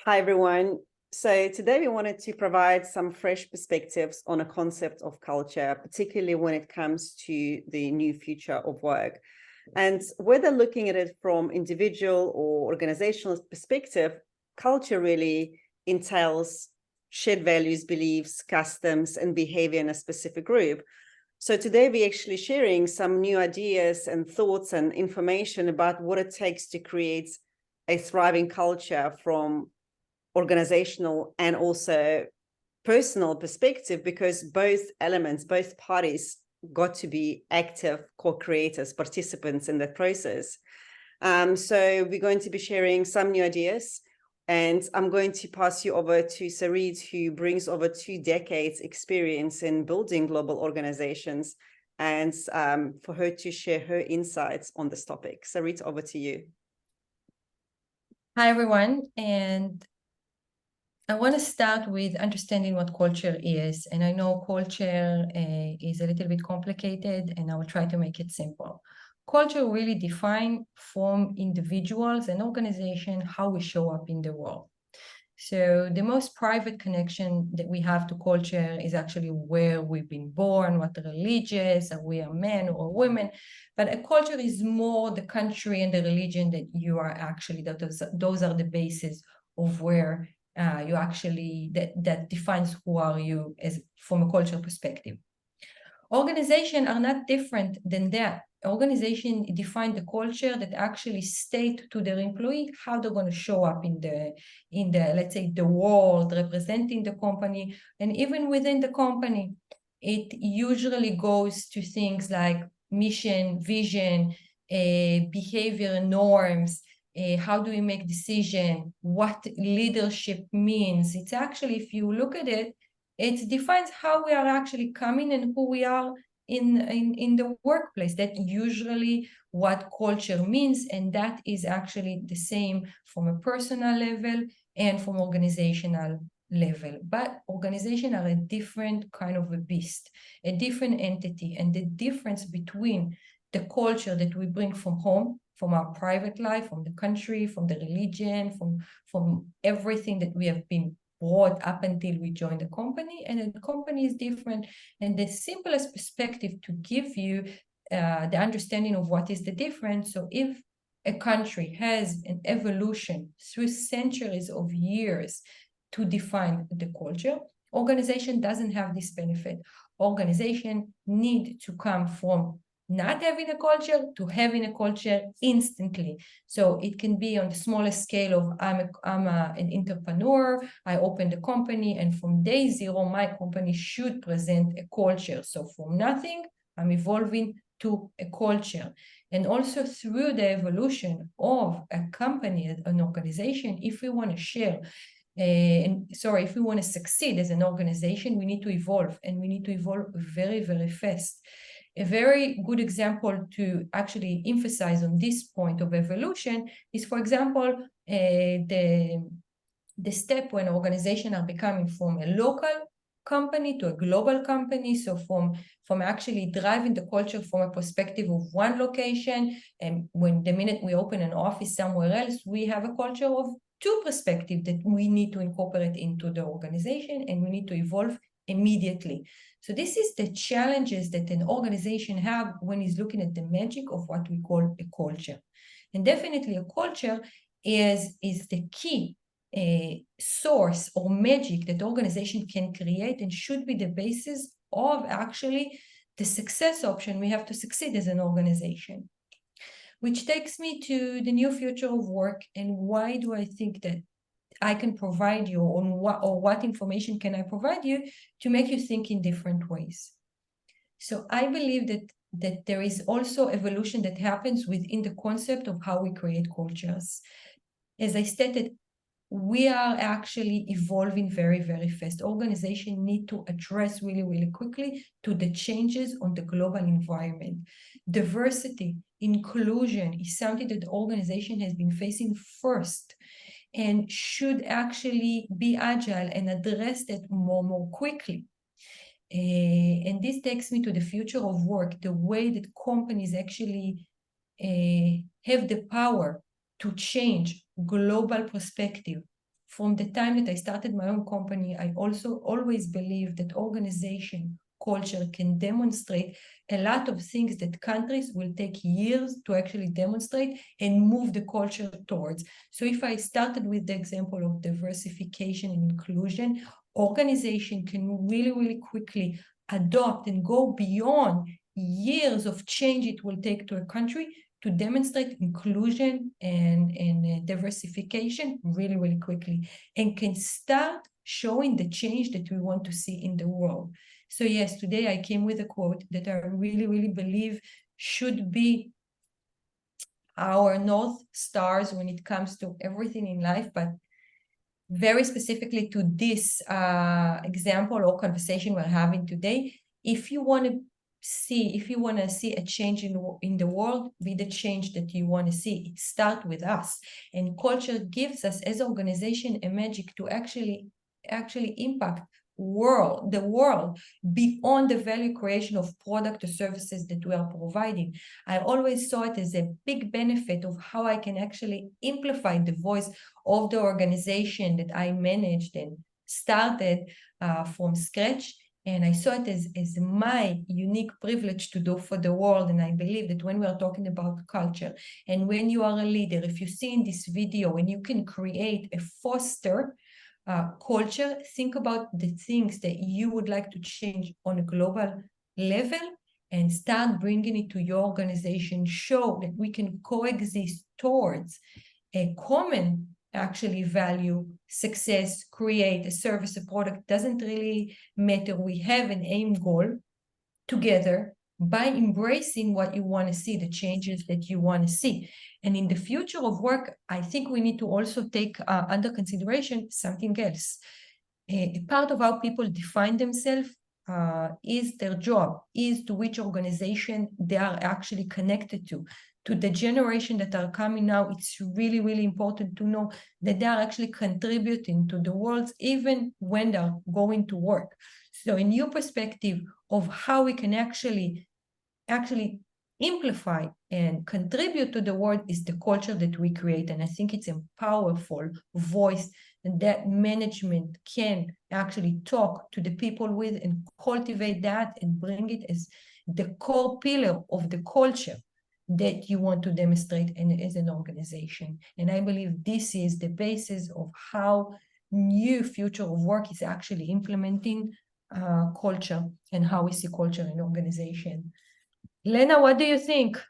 Hi, everyone. So today we wanted to provide some fresh perspectives on a concept of culture, particularly when it comes to the new future of work. And whether looking at it from individual or organizational perspective, culture really entails shared values, beliefs, customs, and behavior in a specific group. So today we're actually sharing some new ideas and thoughts and information about what it takes to create a thriving culture from organizational and also personal perspective, because both elements, both parties got to be active co-creators, participants in that process. So we're going to be sharing some new ideas, and I'm going to pass you over to Sarit, who brings over 2 decades experience in building global organizations, and for her to share her insights on this topic. Sarit, over to you. Hi, everyone. And I want to start with understanding what culture is. And I know culture is a little bit complicated, and I will try to make it simple. Culture really defines from individuals and organizations how we show up in the world. So the most private connection that we have to culture is actually where we've been born, what the religious, are we are men or women. But a culture is more the country and the religion that you are actually, those are the bases of where you actually, that defines who are you as from a cultural perspective. Organizations are not different than that. Organization define the culture that actually state to their employee how they're going to show up in the let's say the world, representing the company, and even within the company. It usually goes to things like mission, vision, behavior norms, how do we make decision, what leadership means. It's actually, if you look at it, it defines how we are actually coming and who we are in the workplace. That usually what culture means, and that is actually the same from a personal level and from organizational level. But organizations are a different kind of a beast, a different entity, and the difference between the culture that we bring from home, from our private life, from the country, from the religion, from everything that we have been brought up until we joined the company, and the company is different. And the simplest perspective to give you the understanding of what is the difference. So if a country has an evolution through centuries of years to define the culture, organization doesn't have this benefit. Organization need to come from not having a culture to having a culture instantly. So it can be on the smallest scale of I'm an entrepreneur, I opened a company, and from day zero, my company should present a culture. So from nothing, I'm evolving to a culture. And also through the evolution of a company, an organization, if we want to share, if we want to succeed as an organization, we need to evolve, and we need to evolve very, very fast. A very good example to actually emphasize on this point of evolution is, for example, the step when organizations are becoming from a local company to a global company. So from actually driving the culture from a perspective of one location, and when the minute we open an office somewhere else, we have a culture of two perspectives that we need to incorporate into the organization, and we need to evolve immediately. So this is the challenges that an organization have when it's looking at the magic of what we call a culture. And definitely a culture is the key source or magic that organization can create, and should be the basis of actually the success option we have to succeed as an organization. Which takes me to the new future of work, and why do I think that I can provide you on what information can I provide you to make you think in different ways. So I believe that there is also evolution that happens within the concept of how we create cultures. As I stated, we are actually evolving very, very fast. Organizations need to address really, really quickly to the changes on the global environment. Diversity, inclusion is something that the organization has been facing first, and should actually be agile and address that more quickly. And this takes me to the future of work, the way that companies actually have the power to change global perspective from the time that I started my own company, I also always believe that organization culture can demonstrate a lot of things that countries will take years to actually demonstrate and move the culture towards. So if I started with the example of diversification and inclusion, organization can really, really quickly adopt and go beyond years of change it will take to a country to demonstrate inclusion and diversification really, really quickly, and can start showing the change that we want to see in the world. So yes, today I came with a quote that I really, really believe should be our North Stars when it comes to everything in life, but very specifically to this example or conversation we're having today. If you want to see a change in the world, be the change that you want to see. It starts with us, and culture gives us as organization a magic to actually impact the world beyond the value creation of product or services that we are providing. I always saw it as a big benefit of how I can actually amplify the voice of the organization that I managed and started from scratch. And I saw it as my unique privilege to do for the world. And I believe that when we are talking about culture, and when you are a leader, if you see in this video and you can create a foster culture, think about the things that you would like to change on a global level and start bringing it to your organization. Show that we can coexist towards a common actually value, success, create a service, a product, doesn't really matter. We have an aim goal together by embracing what you want to see, the changes that you want to see. And in the future of work, I think we need to also take under consideration something else. A part of how people define themselves is their job, is to which organization they are actually connected to. To the generation that are coming now, it's really, really important to know that they are actually contributing to the world even when they're going to work. So in your perspective of how we can actually amplify and contribute to the world is the culture that we create. And I think it's a powerful voice that management can actually talk to the people with and cultivate that and bring it as the core pillar of the culture that you want to demonstrate as an organization. And I believe this is the basis of how new future of work is actually implementing culture and how we see culture in organization. Lena, what do you think?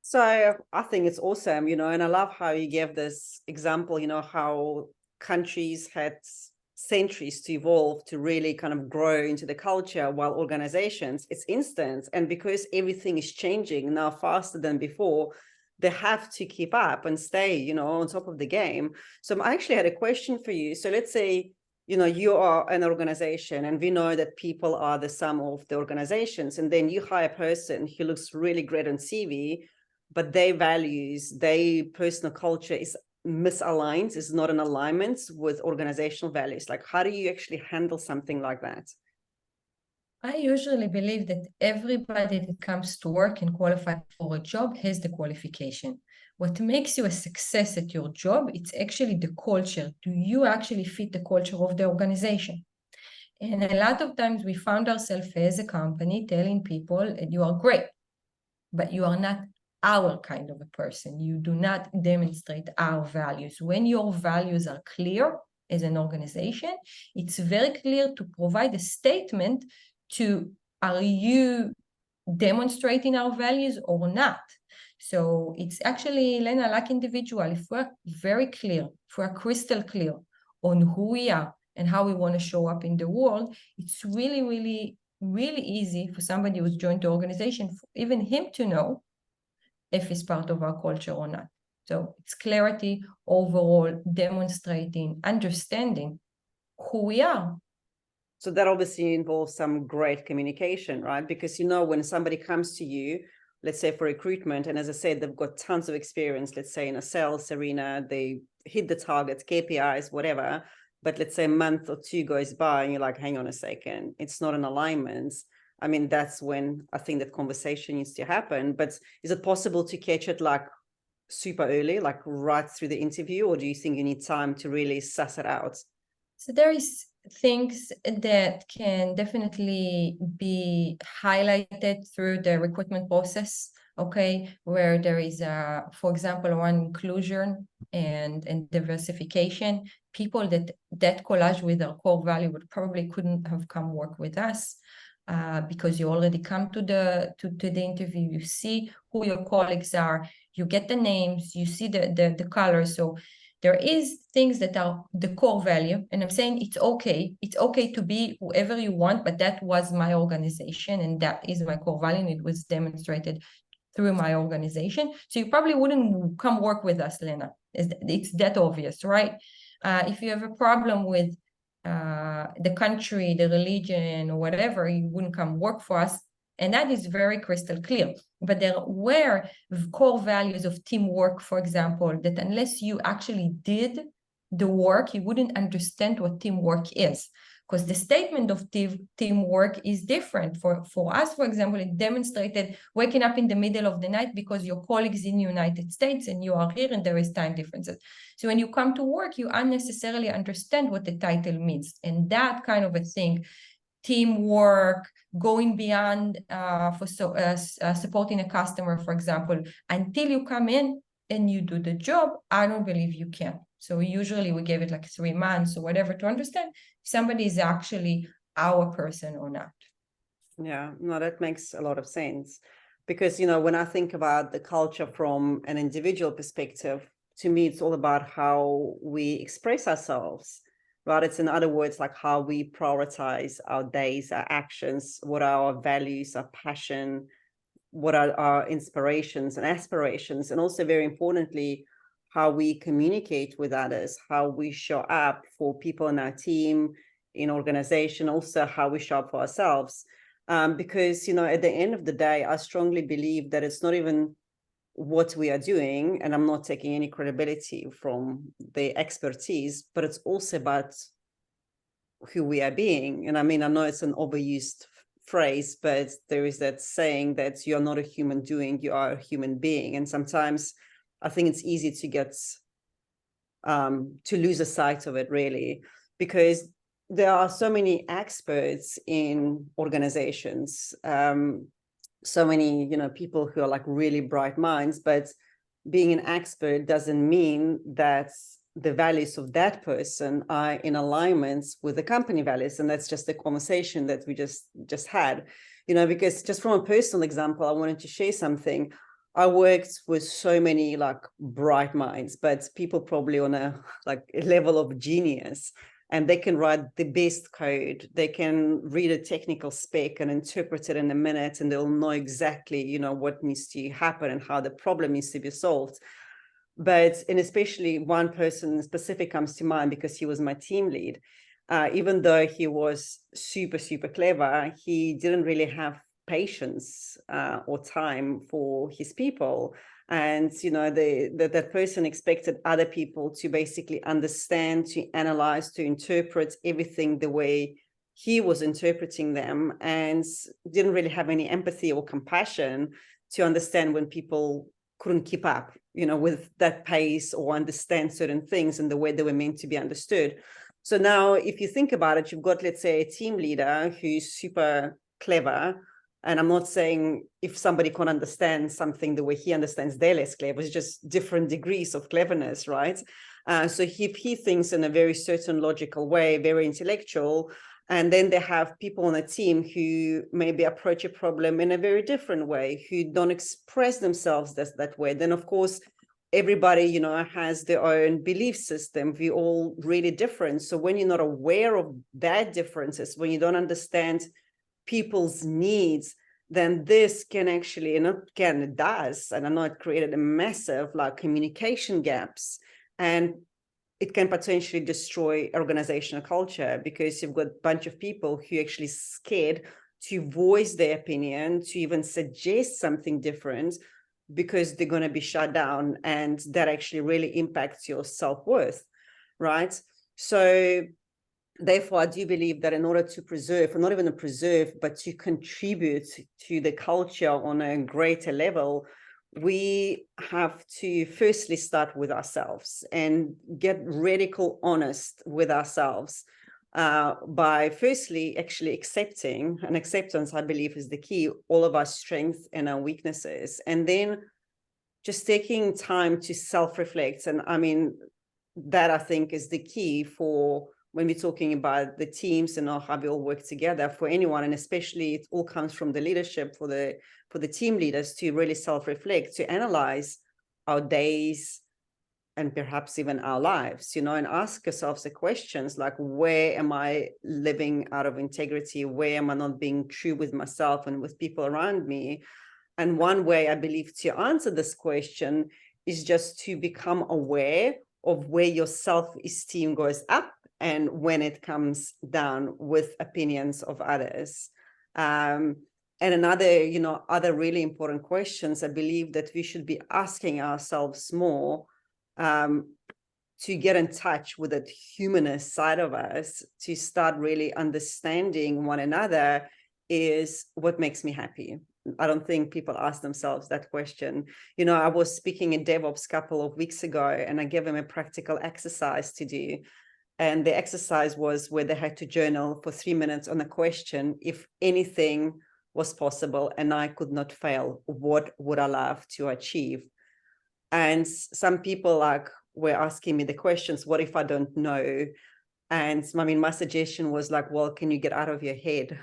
So I think it's awesome, and I love how you gave this example, how countries had centuries to evolve to really kind of grow into the culture, while organizations, it's instant. And because everything is changing now faster than before, they have to keep up and stay, on top of the game. So I actually had a question for you. So let's say, you are an organization, and we know that people are the sum of the organizations. And then you hire a person who looks really great on CV, but their values, their personal culture is misaligned, is not in alignment with organizational values. Like, how do you actually handle something like that? I usually believe that everybody that comes to work and qualify for a job has the qualification. What makes you a success at your job, it's actually the culture. Do you actually fit the culture of the organization? And a lot of times we found ourselves as a company telling people, you are great, but you are not our kind of a person. You do not demonstrate our values. When your values are clear as an organization, it's very clear to provide a statement to, are you demonstrating our values or not? So it's actually, Lena, like individual, if we're very clear, if we're crystal clear on who we are and how we want to show up in the world, it's really, really, really easy for somebody who's joined the organization, even him to know if it's part of our culture or not. So it's clarity overall, demonstrating, understanding who we are. So that obviously involves some great communication, right? Because, when somebody comes to you, let's say for recruitment, and as I said, they've got tons of experience, let's say in a sales arena, they hit the targets, KPIs, whatever, but let's say a month or two goes by and you're like, hang on a second, it's not an alignment. I mean, that's when I think that conversation needs to happen. But is it possible to catch it like super early, like right through the interview, or do you think you need time to really suss it out? So there is things that can definitely be highlighted through the recruitment process, okay, where there is, for example, one inclusion and diversification. People that collage with our core value would probably couldn't have come work with us. Because you already come to the interview, you see who your colleagues are, you get the names, you see the colors. So there is things that are the core value, and I'm saying it's okay to be whoever you want, but that was my organization and that is my core value, and it was demonstrated through my organization. So you probably wouldn't come work with us, Lena. It's that obvious, right? If you have a problem with the country, the religion, or whatever, you wouldn't come work for us. And that is very crystal clear. But there were core values of teamwork, for example, that unless you actually did the work, you wouldn't understand what teamwork is. Because the statement of teamwork is different. For us, for example, it demonstrated waking up in the middle of the night because your colleagues in the United States and you are here and there is time differences. So when you come to work, you unnecessarily understand what the title means. And that kind of a thing, teamwork, going beyond supporting a customer, for example, until you come in and you do the job, I don't believe you can. So usually we give it like 3 months or whatever to understand if somebody is actually our person or not. Yeah, no, that makes a lot of sense. Because, when I think about the culture from an individual perspective, to me, it's all about how we express ourselves, right? It's, in other words, like how we prioritize our days, our actions, what are our values, our passion, what are our inspirations and aspirations, and also, very importantly, how we communicate with others, how we show up for people in our team, in organization, also how we show up for ourselves. Because, at the end of the day, I strongly believe that it's not even what we are doing, and I'm not taking any credibility from the expertise, but it's also about who we are being. And I mean, I know it's an overused phrase, but there is that saying that you're not a human doing, you are a human being. And sometimes I think it's easy to get to lose a sight of it, really, because there are so many experts in organizations, so many people who are like really bright minds, but being an expert doesn't mean that the values of that person are in alignment with the company values. And that's just a conversation that we just had, because just from a personal example, I wanted to share something. I worked with so many like bright minds, but people probably on a level of genius, and they can write the best code. They can read a technical spec and interpret it in a minute, and they'll know exactly, what needs to happen and how the problem needs to be solved. But, and especially one person specific comes to mind because he was my team lead. Even though he was super, super clever, he didn't really have patience or time for his people. And, that person expected other people to basically understand, to analyze, to interpret everything the way he was interpreting them, and didn't really have any empathy or compassion to understand when people couldn't keep up, with that pace or understand certain things in the way they were meant to be understood. So now, if you think about it, you've got, let's say, a team leader who's super clever. And I'm not saying if somebody can't understand something the way he understands, they're less clever. It's just different degrees of cleverness, right? So if he thinks in a very certain logical way, very intellectual, and then they have people on a team who maybe approach a problem in a very different way, who don't express themselves that way, then of course, everybody, has their own belief system. We're all really different. So when you're not aware of that differences, when you don't understand people's needs, then this can actually, it does, and I know it created a massive communication gaps, and it can potentially destroy organizational culture, because you've got a bunch of people who are actually scared to voice their opinion, to even suggest something different, because they're going to be shut down, and that actually really impacts your self-worth, right? So therefore, I do believe that in order to preserve, or not even to preserve, but to contribute to the culture on a greater level, we have to firstly start with ourselves and get radical honest with ourselves by firstly actually accepting, and acceptance, I believe, is the key, all of our strengths and our weaknesses, and then just taking time to self-reflect. And I mean, that I think is the key for when we're talking about the teams and how we all work together for anyone, and especially it all comes from the leadership for the team leaders to really self-reflect, to analyze our days and perhaps even our lives, and ask ourselves the questions like, where am I living out of integrity? Where am I not being true with myself and with people around me? And one way I believe to answer this question is just to become aware of where your self-esteem goes up and when it comes down with opinions of others. And another, other really important questions I believe that we should be asking ourselves more, to get in touch with that humanist side of us, to start really understanding one another, is what makes me happy. I don't think people ask themselves that question. I was speaking in DevOps a couple of weeks ago, and I gave them a practical exercise to do. And the exercise was where they had to journal for 3 minutes on a question: if anything was possible and I could not fail, what would I love to achieve? And some people were asking me the questions, what if I don't know? And I mean, my suggestion was like, well, can you get out of your head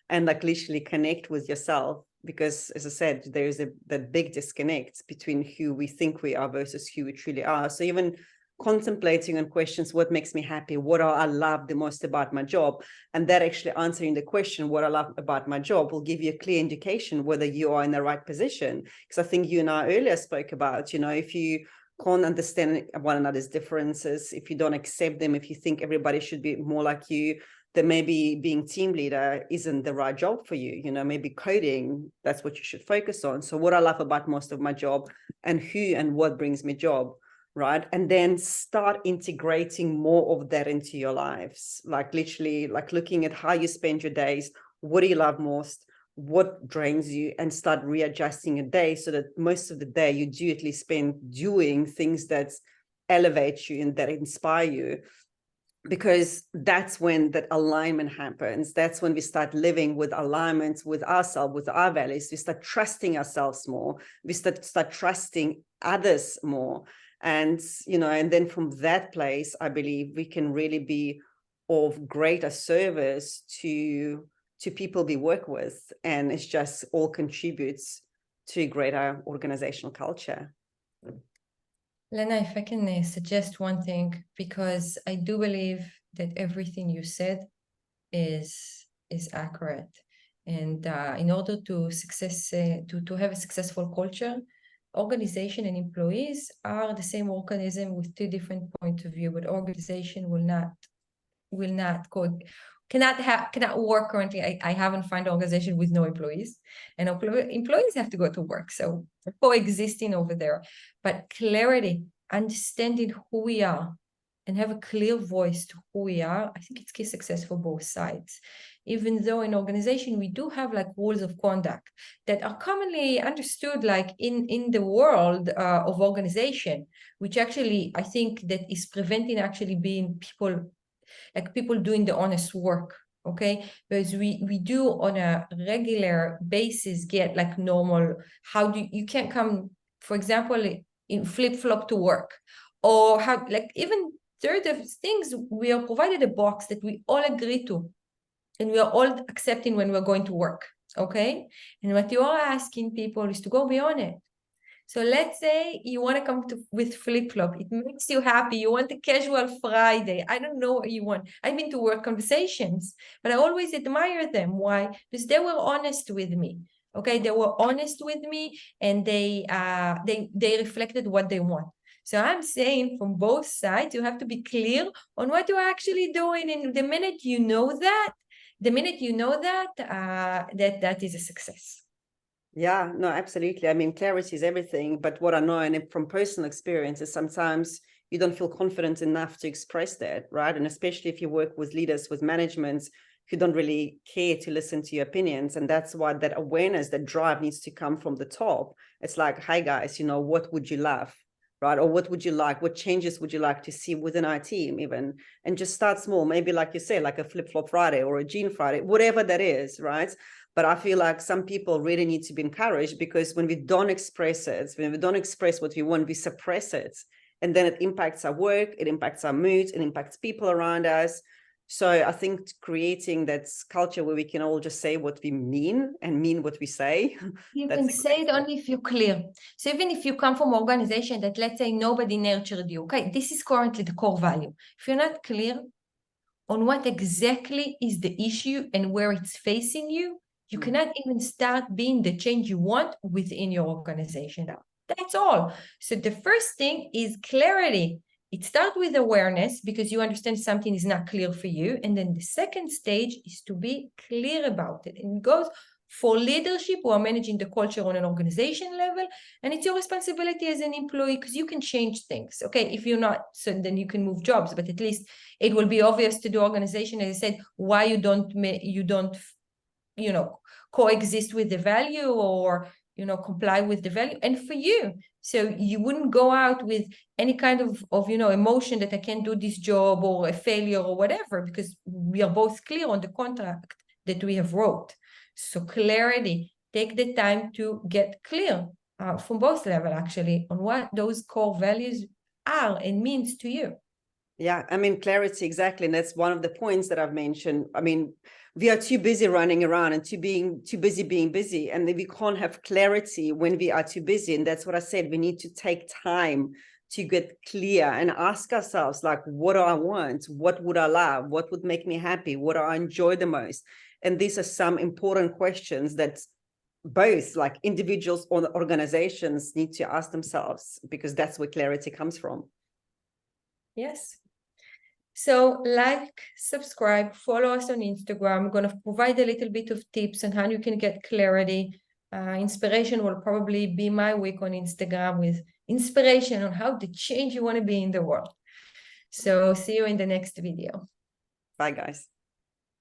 and literally connect with yourself? Because as I said, there's that big disconnect between who we think we are versus who we truly are. So even contemplating on questions, what makes me happy? What do I love the most about my job? And that actually answering the question, what I love about my job, will give you a clear indication whether you are in the right position. Because I think you and I earlier spoke about, if you can't understand one another's differences, if you don't accept them, if you think everybody should be more like you, then maybe being team leader isn't the right job for you. Maybe coding, that's what you should focus on. So what I love about most of my job, and who and what brings me job, right? And then start integrating more of that into your lives, literally looking at how you spend your days. What do you love most? What drains you? And start readjusting your day so that most of the day you do at least spend doing things that elevate you and that inspire you, because that's when that alignment happens. That's when we start living with alignment with ourselves, with our values. We start trusting ourselves more. We start trusting others more. And, and then from that place, I believe we can really be of greater service to people we work with. And it's just all contributes to greater organizational culture. Lena, if I can suggest one thing, because I do believe that everything you said is accurate. And in order to to have a successful culture, organization and employees are the same organism with two different points of view, but organization cannot work currently. I haven't found an organization with no employees, and employees have to go to work, so coexisting over there. But clarity, understanding who we are, and have a clear voice to who we are, I think it's key success for both sides. Even though in organization we do have rules of conduct that are commonly understood in the world of organization, which actually I think that is preventing actually being people doing the honest work. Okay, because we do on a regular basis get normal, you can't come, for example, in flip-flop to work, or how even third of things, we are provided a box that we all agree to and we are all accepting when we're going to work. Okay, and what you are asking people is to go beyond it. So let's say you want to come with flip-flop. It makes you happy. You want a casual Friday. I don't know what you want. I've been to work conversations, but I always admire them. Why? Because they were honest with me. Okay, they were honest with me, and they reflected what they want. So I'm saying from both sides, you have to be clear on what you're actually doing. And the minute you know that, that is a success. Yeah, no, absolutely. I mean, clarity is everything. But what I know, and from personal experience, is sometimes you don't feel confident enough to express that, right? And especially if you work with leaders, with management, who don't really care to listen to your opinions. And that's why that awareness, that drive needs to come from the top. It's like, hi guys, you know, what would you love, right? Or what would you like? What changes would you like to see within our team even? And just start small, maybe like you say, like a flip-flop Friday or a Jean Friday, whatever that is, right? But I feel like some people really need to be encouraged, because when we don't express it, when we don't express what we want, we suppress it. And then it impacts our work, it impacts our mood, it impacts people around us. So I think creating that culture where we can all just say what we mean and mean what we say. You can say it only if you're clear. So even if you come from an organization that, let's say, nobody nurtured you, okay, this is currently the core value. If you're not clear on what exactly is the issue and where it's facing you, you cannot even start being the change you want within your organization. That's all. So the first thing is clarity. It starts with awareness, because you understand something is not clear for you. And then the second stage is to be clear about it. And it goes for leadership who are managing the culture on an organization level. And it's your responsibility as an employee, because you can change things. Okay, if you're not, so then you can move jobs, but at least it will be obvious to the organization, as I said, why you don't, you know, coexist with the value, or, you know, comply with the value. And for you, so you wouldn't go out with any kind of, you know, emotion that I can't do this job, or a failure or whatever, because we are both clear on the contract that we have wrote. So clarity, take the time to get clear from both levels, actually, on what those core values are and means to you. Yeah, I mean, clarity, exactly. And that's one of the points that I've mentioned. I mean, we are too busy running around and too busy being busy. And we can't have clarity when we are too busy. And that's what I said. We need to take time to get clear and ask ourselves, like, what do I want? What would I love? What would make me happy? What do I enjoy the most? And these are some important questions that both like individuals or organizations need to ask themselves, because that's where clarity comes from. Yes. So like, subscribe, follow us on Instagram. I'm going to provide a little bit of tips on how you can get clarity. Inspiration will probably be my week on Instagram, with inspiration on how to change you want to be in the world. So see you in the next video. Bye, guys.